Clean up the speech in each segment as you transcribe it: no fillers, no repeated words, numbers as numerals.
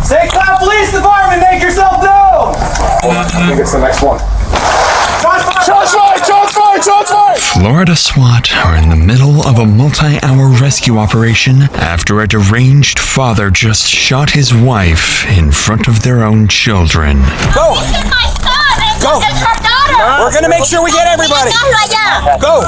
St. Cloud Police Department, make yourself known! I think it's the next one. Shots fired! Shots fired! Shots fired! Florida SWAT are in the middle of a multi-hour rescue operation after a deranged father just shot his wife in front of their own children. Go! Go! We're gonna make sure we get everybody. Go!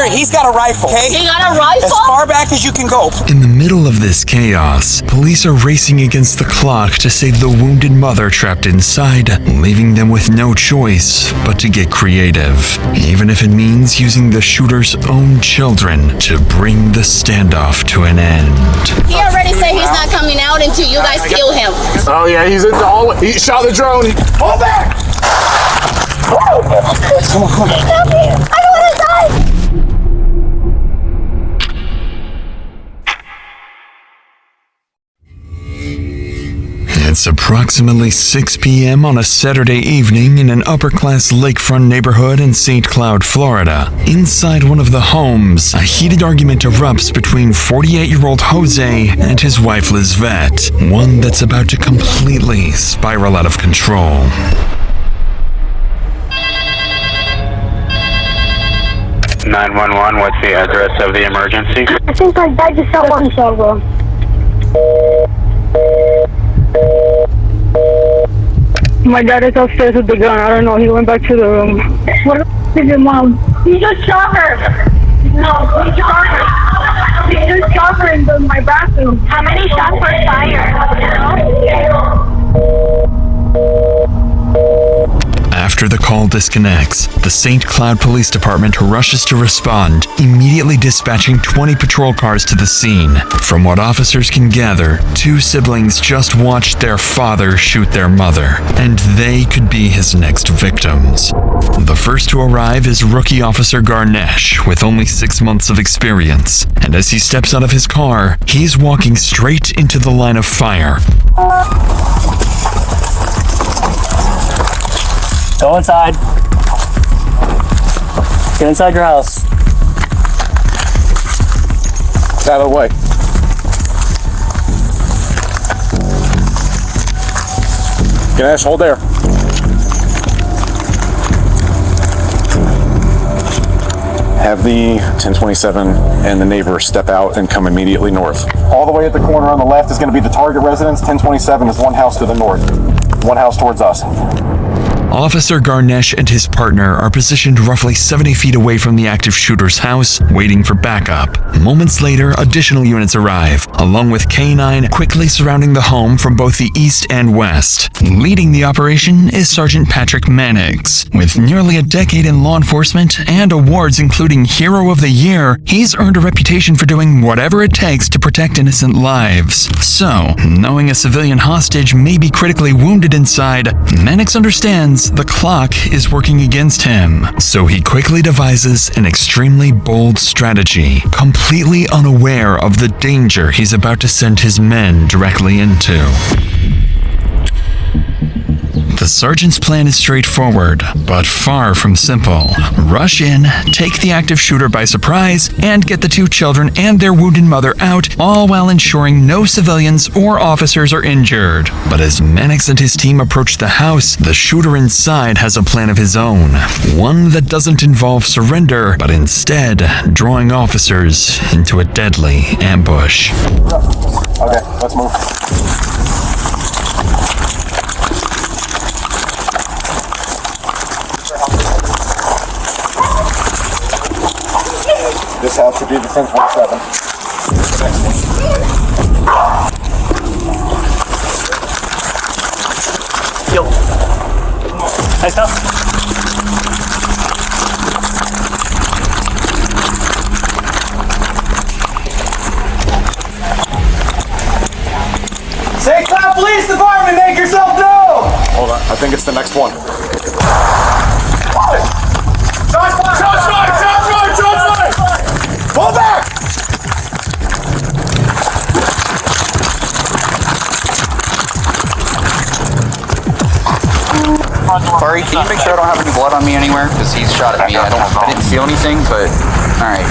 He's got a rifle, okay? He got a rifle? As far back as you can go. In the middle of this chaos, police are racing against the clock to save the wounded mother trapped inside, leaving them with no choice but to get creative, even if it means using the shooter's own children to bring the standoff to an end. He already said he's not coming out until you guys kill him. Oh yeah, he's in the hallway. He shot the drone. Hold back! Come on, come on. Help me! I don't want to die! It's approximately 6 p.m. on a Saturday evening in an upper-class lakefront neighborhood in St. Cloud, Florida. Inside one of the homes, a heated argument erupts between 48-year-old Jose and his wife Lizette, one that's about to completely spiral out of control. (911), what's the address of the emergency? I think my dad just shot himself, bro. My dad is upstairs with the gun. I don't know. He went back to the room. What is your mom? He just shot her. No, he shot her. He just shot her in my bathroom. How many shots were fired? After the call disconnects, the St. Cloud Police Department rushes to respond, immediately dispatching 20 patrol cars to the scene. From what officers can gather, two siblings just watched their father shoot their mother, and they could be his next victims. The first to arrive is rookie officer Garnesh, with only 6 months of experience, and as he steps out of his car, he's walking straight into the line of fire. Go inside. Get inside your house. Get out of the way. Ganesh, hold there. Have the 1027 and the neighbor step out and come immediately north. All the way at the corner on the left is going to be the target residence. 1027 is one house to the north. One house towards us. Officer Garnesh and his partner are positioned roughly 70 feet away from the active shooter's house, waiting for backup. Moments later, additional units arrive, along with K-9 quickly surrounding the home from both the east and west. Leading the operation is Sergeant Patrick Mannix. With nearly a decade in law enforcement and awards including Hero of the Year, he's earned a reputation for doing whatever it takes to protect innocent lives. So, knowing a civilian hostage may be critically wounded inside, Mannix understands the clock is working against him, so he quickly devises an extremely bold strategy, completely unaware of the danger he's about to send his men directly into. The sergeant's plan is straightforward, but far from simple. Rush in, take the active shooter by surprise, and get the two children and their wounded mother out, all while ensuring no civilians or officers are injured. But as Mannix and his team approach the house, the shooter inside has a plan of his own. One that doesn't involve surrender, but instead drawing officers into a deadly ambush. Okay, let's move. This house should be the 1027. Yo. Nice house. St. Cloud Police Department, make yourself known! Hold on, I think it's the next one. Shots fired! Shots fired! Shots fired! Shots fired! Pull back! Sorry, can you make sure I don't have any blood on me anywhere? Because he's shot at me. I didn't feel anything, but alright.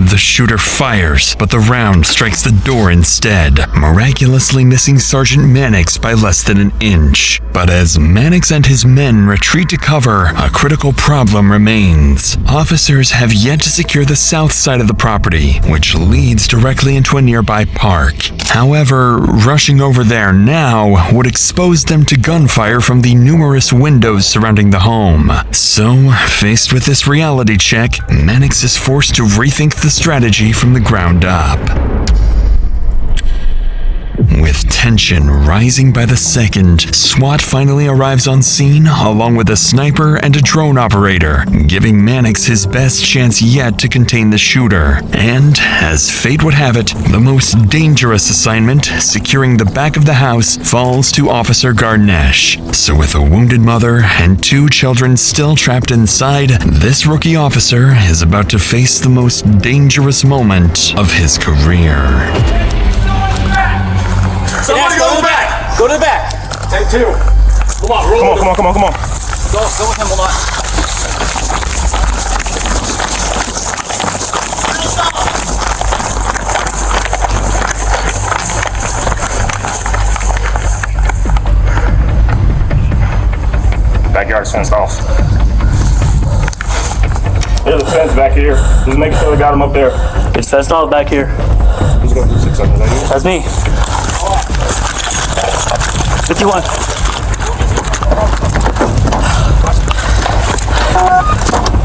The shooter fires, but the round strikes the door instead, miraculously missing Sergeant Mannix by less than an inch. But as Mannix and his men retreat to cover, a critical problem remains. Officers have yet to secure the south side of the property, which leads directly into a nearby park. However, rushing over there now would expose them to gunfire from the numerous windows surrounding the home. So, faced with this reality check, Mannix is forced to rethink the strategy from the ground up. With tension rising by the second, SWAT finally arrives on scene along with a sniper and a drone operator, giving Mannix his best chance yet to contain the shooter. And, as fate would have it, the most dangerous assignment, securing the back of the house, falls to Officer Garnesh. So with a wounded mother and 2 children still trapped inside, this rookie officer is about to face the most dangerous moment of his career. Somebody go to the back. Go to the back. Take 2. Come on, roll. Come on. Go with him. Hold on. Backyard's fenced off. There's a fence back here. Just make sure we got him up there. It's fenced off back here. Who's going to do 600? That's me. 51.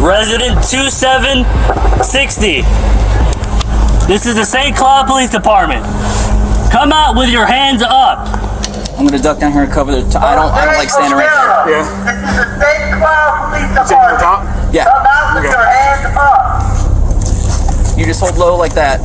Resident 2760. This is the St. Cloud Police Department. Come out with your hands up. I'm gonna duck down here and cover the I don't like standing right there. Yeah. This is the St. Cloud Police Department. Yeah. Come out with your hands up. You just hold low like that.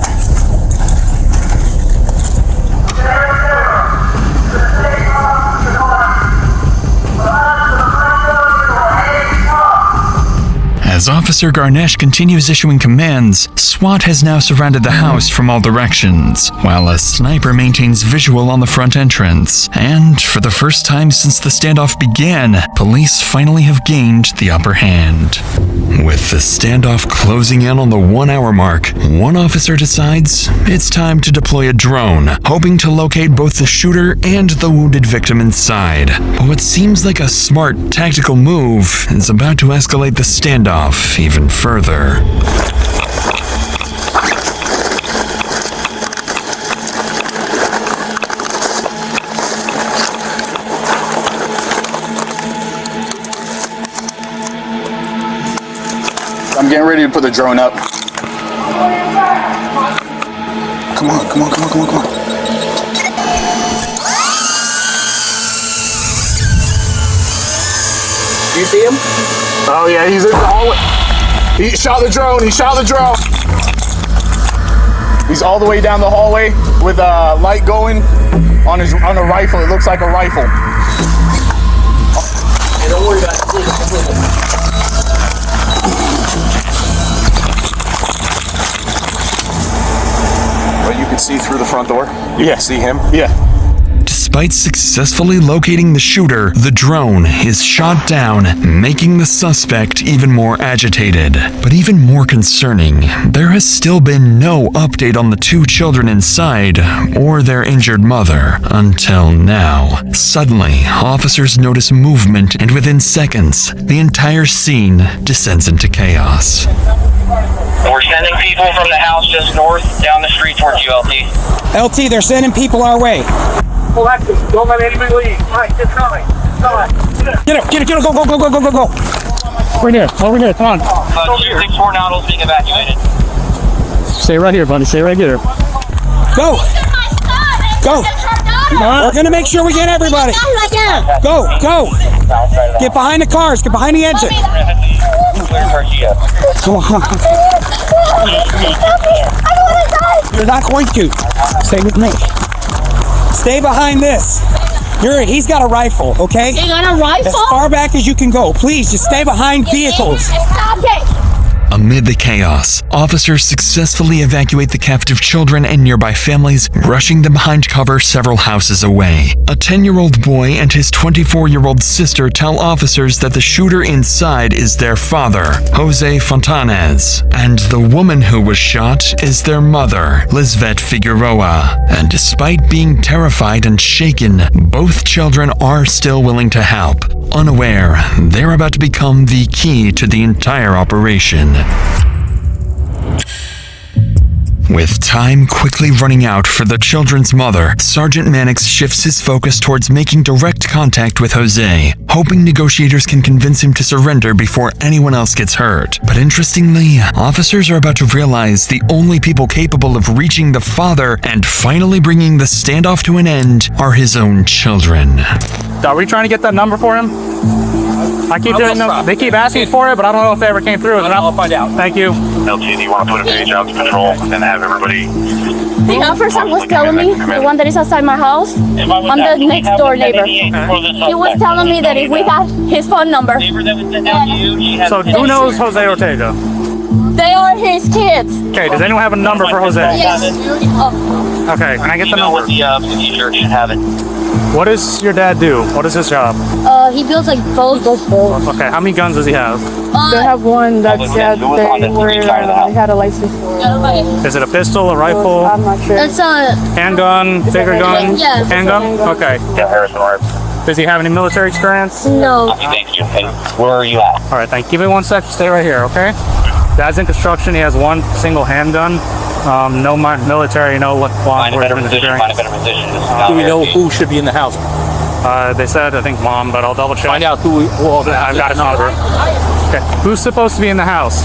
As Officer Garnesh continues issuing commands, SWAT has now surrounded the house from all directions, while a sniper maintains visual on the front entrance. And for the first time since the standoff began, police finally have gained the upper hand. With the standoff closing in on the 1-hour mark, one officer decides it's time to deploy a drone, hoping to locate both the shooter and the wounded victim inside. But what seems like a smart tactical move is about to escalate the standoff even further. I'm getting ready to put the drone up. Come on. Do you see him? Oh, yeah, he's in the hallway. He shot the drone. He's all the way down the hallway with a light going on a rifle. It looks like a rifle. Hey, don't worry about it. Leave it. But you can see through the front door? Yeah. See him? Yeah. Despite successfully locating the shooter, the drone is shot down, making the suspect even more agitated. But even more concerning, there has still been no update on the 2 children inside or their injured mother until now. Suddenly, officers notice movement, and within seconds, the entire scene descends into chaos. We're sending people from the house just north down the street towards ULT. LT, they're sending people our way. Collective. Don't let anybody leave. All right, just coming. Come on. Get it, go. Over here, come on. 264 Nautilus being evacuated. Stay right here, buddy. Stay right here. Go. We're gonna make sure we get everybody. Go. Get behind the cars. Get behind the engine. Come on. You're not going to. Stay with me. Stay behind this. He's got a rifle, okay? You got a rifle? As far back as you can go. Please, just stay behind vehicles. Stop it. A Amid the chaos, officers successfully evacuate the captive children and nearby families, rushing them behind cover several houses away. A 10-year-old boy and his 24-year-old sister tell officers that the shooter inside is their father, Jose Fontanez, and the woman who was shot is their mother, Lisbeth Figueroa. And despite being terrified and shaken, both children are still willing to help, unaware they're about to become the key to the entire operation. With time quickly running out for the children's mother, Sergeant Mannix shifts his focus towards making direct contact with Jose, hoping negotiators can convince him to surrender before anyone else gets hurt. But interestingly, officers are about to realize the only people capable of reaching the father and finally bringing the standoff to an end are his own children. Are we trying to get that number for him? I keep doing no. They keep asking for it, but I don't know if they ever came through. I'll find out. Thank you. LT, do you want to put a page out to patrol and have everybody? The officer was telling me, the one that is outside my house, I'm the next door neighbor. He was telling me that if we got his phone number. So who knows Jose Ortega? They are his kids. Okay, does anyone have a number for Jose? Yes. Okay, can I get the number? T-shirt should have it. What does your dad do? What is his job? He builds like boats. Okay, how many guns does he have? They have one that said they had a license for it. Is it a pistol, a rifle? I'm not sure. It's a Handgun, bigger gun? Yes. Handgun? Okay. Yeah, Harrison, right. Does he have any military experience? no. Thank you. Where are you at? All right, thank you. Give me 1 sec. Stay right here, okay? Dad's in construction. He has one single handgun. No military, no law enforcement experience. Do we know who should be in the house? They said, I think mom, but I'll double check. Find out who. I've got his number. Okay. Who's supposed to be in the house?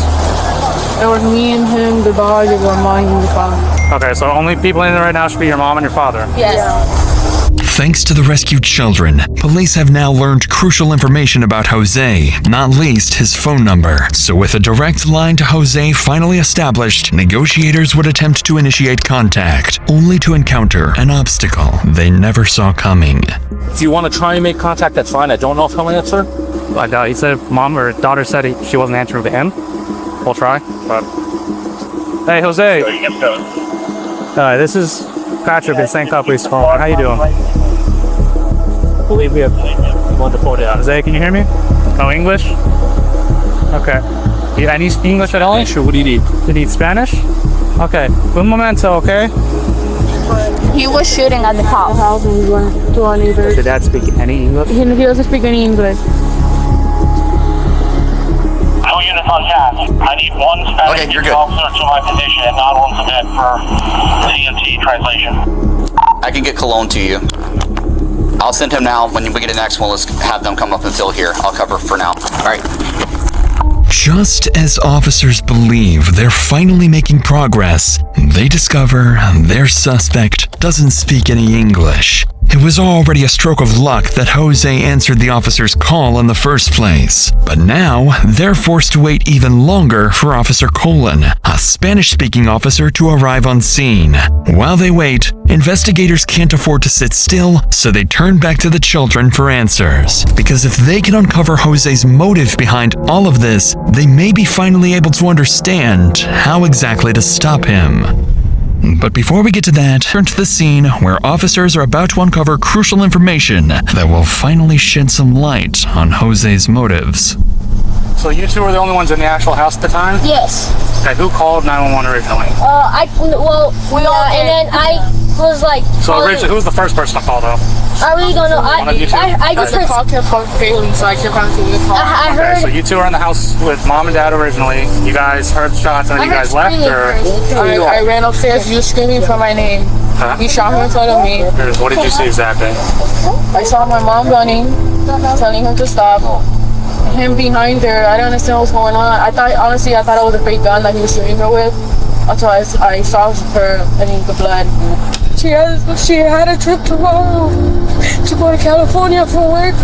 It was me and him, the dog, and my mom and the father. Okay, so only people in there right now should be your mom and your father. Yes. Thanks to the rescued children, police have now learned crucial information about Jose, not least his phone number. So with a direct line to Jose finally established, negotiators would attempt to initiate contact, only to encounter an obstacle they never saw coming. If you want to try and make contact, that's fine. I don't know if he'll answer. He said mom or daughter said she wasn't answering to him. We'll try. But hey, Jose. This is Patrick in St. Cloud Police Department. How you doing? I believe we have one to forward out. Jose, can you hear me? No English? Okay. Any English at all? Sure. What do you need? You need Spanish? Okay. Un momento, okay? He was shooting at the house. To our neighbors. Did Dad speak any English? He doesn't speak any English. All units on task. I need one Spanish officer to my position and not one cadet for CMT translation. I can get Cologne to you. I'll send him now. When we get the next one, let's have them come up and fill here. I'll cover for now. All right. Just as officers believe they're finally making progress, they discover their suspect doesn't speak any English. It was already a stroke of luck that Jose answered the officer's call in the first place. But now, they're forced to wait even longer for Officer Colon, a Spanish-speaking officer, to arrive on scene. While they wait, investigators can't afford to sit still, so they turn back to the children for answers. Because if they can uncover Jose's motive behind all of this, they may be finally able to understand how exactly to stop him. But before we get to that, turn to the scene where officers are about to uncover crucial information that will finally shed some light on Jose's motives. So you two were the only ones in the actual house at the time? Yes. Okay, who called 911 originally? And then I was like. So originally, who was the first person to call though? I really don't know. I just heard. I heard. So you two are in the house with mom and dad originally. You guys heard shots and then you guys left, or? I ran upstairs. You screaming for my name. Huh? He shot me in front of me. What did you see exactly? I saw my mom running, telling him to stop. Him behind her. I don't understand what's going on. I thought it was a fake gun that he was shooting her with. Until I saw her and the blood. She had a trip to go to California for work.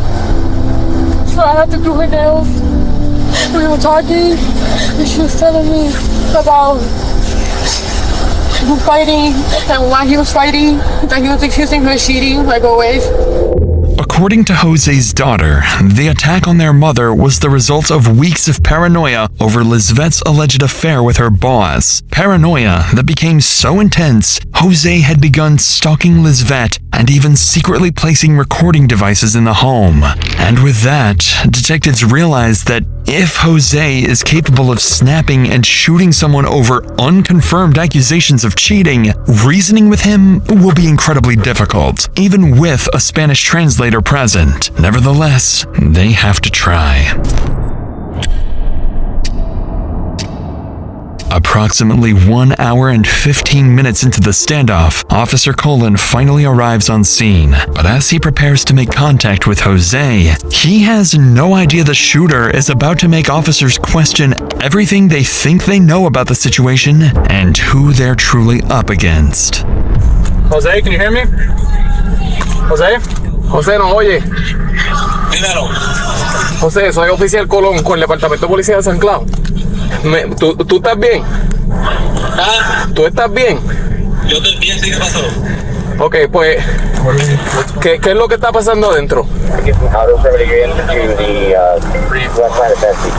So I had to do her nails. We were talking and she was telling me about fighting, and while he was fighting, that he was accusing her of cheating, like always. According to Jose's daughter, the attack on their mother was the result of weeks of paranoia over Lisvette's alleged affair with her boss. Paranoia that became so intense, Jose had begun stalking Lisvette and even secretly placing recording devices in the home. And with that, detectives realized that if Jose is capable of snapping and shooting someone over unconfirmed accusations of cheating, reasoning with him will be incredibly difficult, even with a Spanish translator present. Nevertheless, they have to try. Approximately 1 hour and 15 minutes into the standoff, Officer Colin finally arrives on scene. But as he prepares to make contact with Jose, he has no idea the shooter is about to make officers question everything they think they know about the situation and who they're truly up against. Jose, can you hear me? Jose? Jose, no oye. Dímelo. José, soy oficial Colón con el Departamento de Policía de San Clau. ¿Tú estás bien? ¿Ah? ¿Tú estás bien? Yo estoy bien, ¿sí? ¿Qué pasó? Ok, pues, ¿qué es lo que está pasando adentro?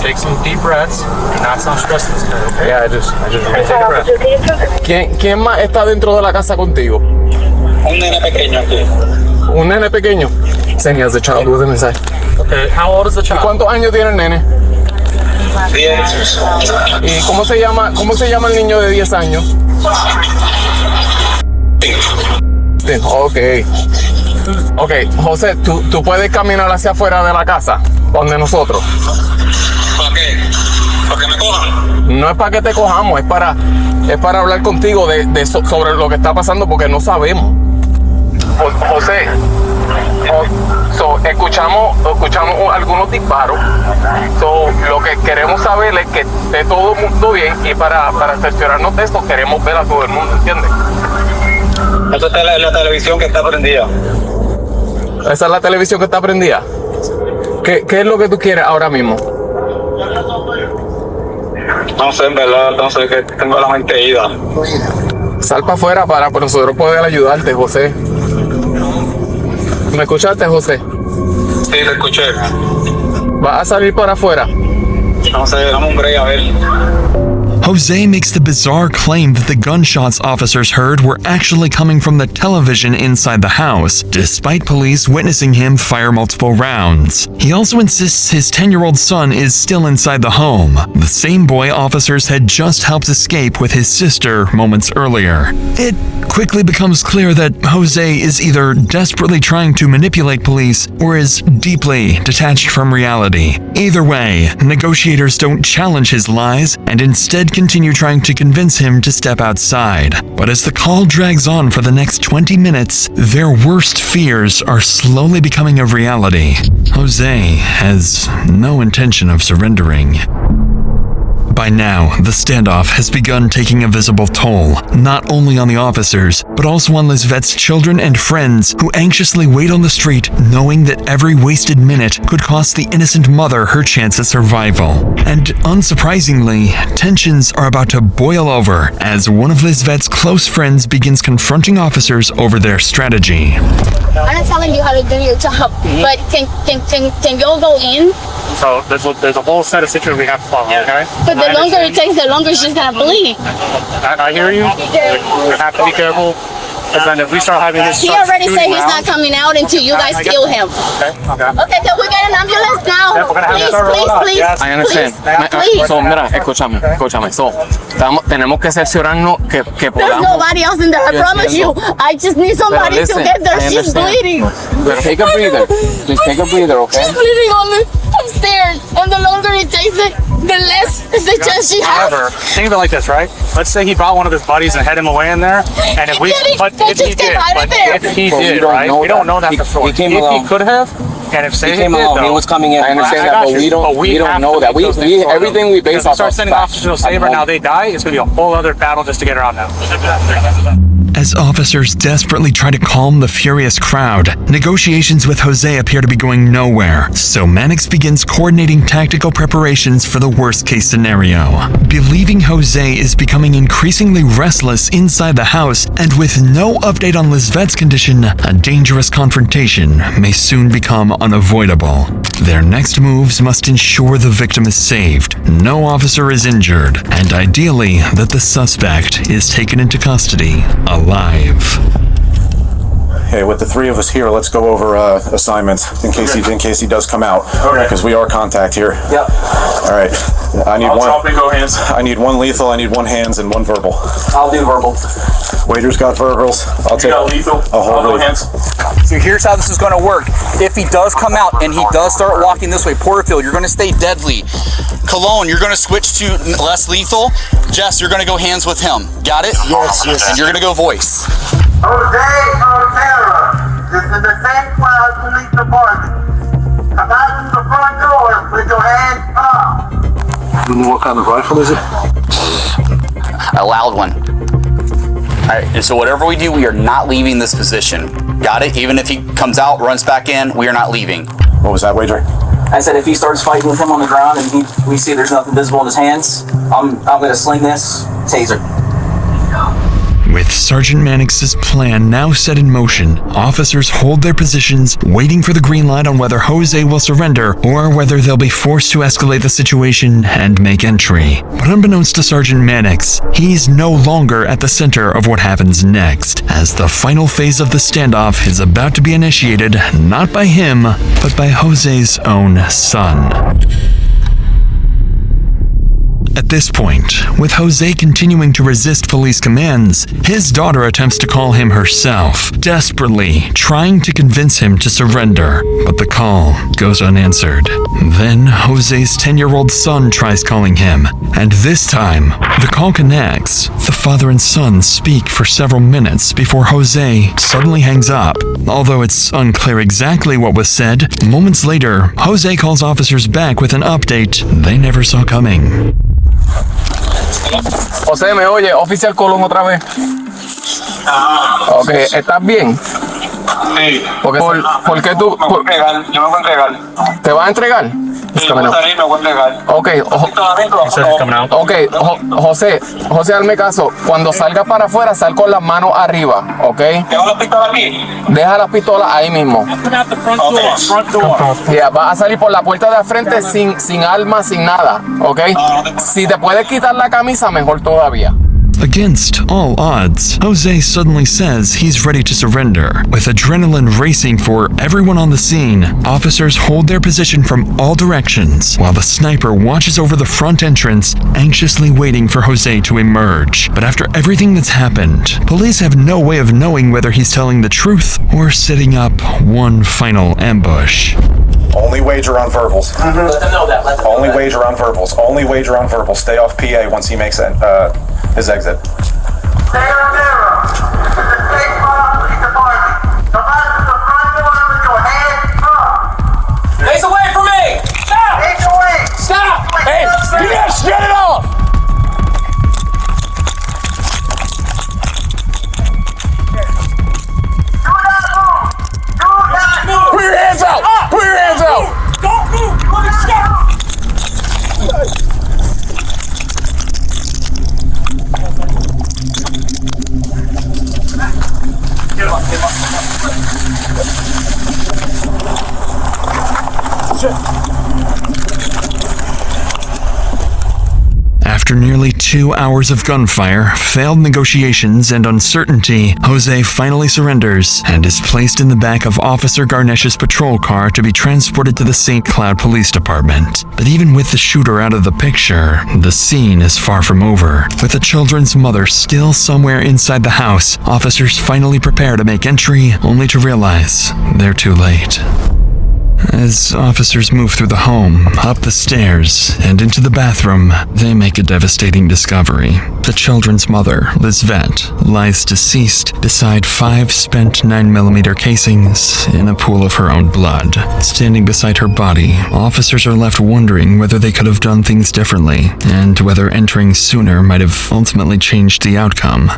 Take some deep breaths, not some stresses. Okay? Yeah, I just Take a breath. ¿Quién más está dentro de la casa contigo? Un nene pequeño aquí. ¿Un nene pequeño? Saying he has a child with him inside. Okay, how old is the child? ¿Cuántos años tiene el nene? 10. ¿Y cómo se llama el niño de 10 años? Ok. Ok, José, ¿tú puedes caminar hacia afuera de la casa, donde nosotros? ¿Para qué? ¿Para que me cojan? No es para que te cojamos, es para hablar contigo sobre lo que está pasando porque no sabemos. José, escuchamos algunos disparos. Lo que queremos saber es que esté todo el mundo bien y para cerciorarnos de esto queremos ver a todo el mundo, ¿entiendes? Esta es la televisión que está prendida. Esa es la televisión que está prendida. ¿Qué es lo que tú quieres ahora mismo? No sé, en verdad, no sé, que tengo la mente ida. Sal para afuera para nosotros poder ayudarte, José. ¿Me escuchaste, José? Sí, te escuché. ¿Vas a salir para afuera? No sé, dame un break a ver. Jose makes the bizarre claim that the gunshots officers heard were actually coming from the television inside the house, despite police witnessing him fire multiple rounds. He also insists his 10-year-old son is still inside the home, the same boy officers had just helped escape with his sister moments earlier. It quickly becomes clear that Jose is either desperately trying to manipulate police or is deeply detached from reality. Either way, negotiators don't challenge his lies and instead continue trying to convince him to step outside. But as the call drags on for the next 20 minutes, their worst fears are slowly becoming a reality. Jose has no intention of surrendering. By now, the standoff has begun taking a visible toll, not only on the officers, but also on Lisvette's children and friends who anxiously wait on the street, knowing that every wasted minute could cost the innocent mother her chance at survival. And unsurprisingly, tensions are about to boil over as one of Lisvette's close friends begins confronting officers over their strategy. I'm not telling you how to do your job, but can y'all go in? So there's a whole set of situations we have to follow, okay? But the longer it takes, the longer it's just gonna bleed. I hear you. We have to be careful. Because then if we start having this, He already said he's not coming out until you guys kill him. Okay. Okay, can we get an ambulance now? Yeah, we're gonna have Please, to start please, rolling out. please, Yes. I understand. please. So, mira, escúchame. So, tenemos que cerciorarnos que There's podamos. nobody else in there, I promise you. I just need somebody to listen, get there. I She's understand. bleeding. But take a breather. Just take a breather, okay? She's bleeding on me. I'm scared. And the longer it takes it, the less the chance she has. However, think of it like this, right? Let's say he brought one of his buddies and had him away in there, and if we, but if he did, right? We don't know that for sure. If he could have, and if say he did, though, He was coming in. I understand I that, got but you. we don't have know to that. make those things sort of- Everything we base Because off we start of sending facts officers to at save the her, now moment. they die, it's gonna be a whole other battle just to get her out now. As officers desperately try to calm the furious crowd, negotiations with Jose appear to be going nowhere, so Mannix begins coordinating tactical preparations for the worst-case scenario. Believing Jose is becoming increasingly restless inside the house, and with no update on Lisvette's condition, a dangerous confrontation may soon become unavoidable. Their next moves must ensure the victim is saved, no officer is injured, and ideally that the suspect is taken into custody alive. Hey, with the three of us here, let's go over assignments in case he does come out. Okay. Because we are contact here. Yep. All right. I need I'll one. drop and go hands. I need one lethal. I need one hands and one verbal. I'll do verbal. Waiter's got verbals. I'll take. You got lethal. I'll hold go lethal. hands. So here's how this is going to work. If he does come out and he does start walking this way, Porterfield, you're going to stay deadly. Cologne, you're going to switch to less lethal. Jess, you're going to go hands with him. Got it? Yes. And you're going to go voice. Jose Otero, this is the St. Cloud Police Department. Come out through the front door with your hands up. What kind of rifle is it? A loud one. Alright, and so whatever we do, we are not leaving this position. Got it? Even if he comes out, runs back in, we are not leaving. What was that, Wager? I said if he starts fighting with him on the ground and we see there's nothing visible in his hands, I'm going to sling this taser. With Sergeant Mannix's plan now set in motion, officers hold their positions, waiting for the green light on whether Jose will surrender or whether they'll be forced to escalate the situation and make entry. But unbeknownst to Sergeant Mannix, he's no longer at the center of what happens next, as the final phase of the standoff is about to be initiated not by him, but by Jose's own son. At this point, with Jose continuing to resist police commands, his daughter attempts to call him herself, desperately trying to convince him to surrender, but the call goes unanswered. Then Jose's 10-year-old son tries calling him, and this time, the call connects. The father and son speak for several minutes before Jose suddenly hangs up. Although it's unclear exactly what was said, moments later, Jose calls officers back with an update they never saw coming. José, ¿me oye? Oficial Colón otra vez. Ok, ¿estás bien? Sí. ¿Por qué tú...? Yo me voy a entregar. ¿Te vas a entregar? Sí, yo voy a salir, me voy a entregar. Ok, José, hazme caso. Cuando salgas para afuera, sal con las manos arriba, ¿ok? ¿Tengo la pistola aquí? Deja las pistolas ahí mismo. Ya, vas a salir por la puerta de al frente sin armas, sin nada, ¿ok? Si te puedes quitar la camisa, mejor todavía. Against all odds, Jose suddenly says he's ready to surrender. With adrenaline racing for everyone on the scene, officers hold their position from all directions, while the sniper watches over the front entrance, anxiously waiting for Jose to emerge. But after everything that's happened, police have no way of knowing whether he's telling the truth or setting up one final ambush. Only wager on verbals. Let them know that. Only wager on verbals. Only wager on verbals. Stay off PA once he makes his exit. Stay on there. This is the St. Cloud Police Department. Come out to the front door with your hands up. Face away from me! Stop! Face away. Stop! Hey, yes, get it off! Do not move. Do not move. Put your hands out! Put your hands out! Don't move! Look at stop! After nearly 2 hours of gunfire, failed negotiations, and uncertainty, Jose finally surrenders and is placed in the back of Officer Garnesh's patrol car to be transported to the St. Cloud Police Department. But even with the shooter out of the picture, the scene is far from over. With the children's mother still somewhere inside the house, officers finally prepare to make entry, only to realize they're too late. As officers move through the home, up the stairs, and into the bathroom, they make a devastating discovery. The children's mother, Lisvette, lies deceased beside 5 spent 9mm casings in a pool of her own blood. Standing beside her body, officers are left wondering whether they could have done things differently, and whether entering sooner might have ultimately changed the outcome.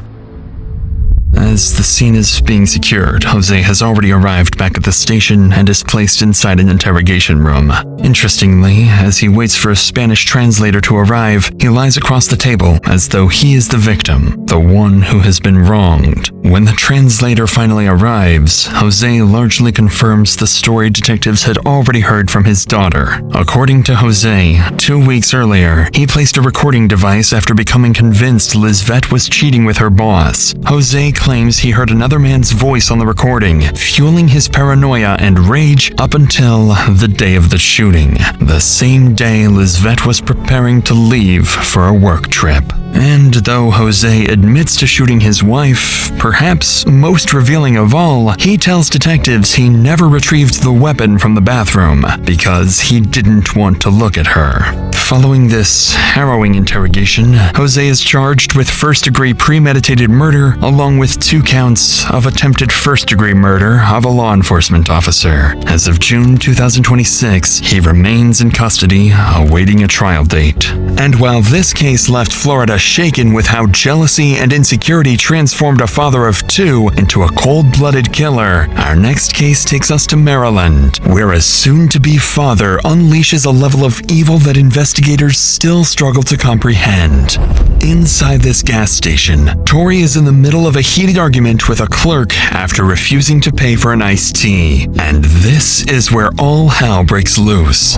As the scene is being secured, Jose has already arrived back at the station and is placed inside an interrogation room. Interestingly, as he waits for a Spanish translator to arrive, he lies across the table as though he is the victim, the one who has been wronged. When the translator finally arrives, Jose largely confirms the story detectives had already heard from his daughter. According to Jose, 2 weeks earlier, he placed a recording device after becoming convinced Lizette was cheating with her boss. Jose claims he heard another man's voice on the recording, fueling his paranoia and rage up until the day of the shooting, the same day Lizette was preparing to leave for a work trip. And though Jose admits to shooting his wife, perhaps most revealing of all, he tells detectives he never retrieved the weapon from the bathroom because he didn't want to look at her. Following this harrowing interrogation, Jose is charged with first-degree premeditated murder along with 2 counts of attempted first-degree murder of a law enforcement officer. As of June 2026, he remains in custody, awaiting a trial date. And while this case left Florida shaken with how jealousy and insecurity transformed a father of 2 into a cold-blooded killer, our next case takes us to Maryland, where a soon-to-be father unleashes a level of evil that investigators still struggle to comprehend. Inside this gas station, Tori is in the middle of a heated argument with a clerk after refusing to pay for an iced tea. And this is where all hell breaks loose.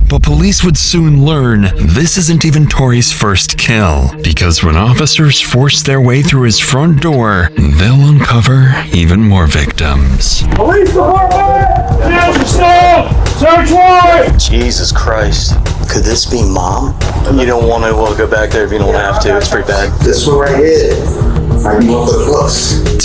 But police would soon learn this isn't even Tori's first kill, because when officers force their way through his front door, they'll uncover even more victims. Police department! Search warrant! Jesus Christ. Could this be Mom? You don't want to go back there if you don't have to. It's pretty bad. This one right here. I want the books.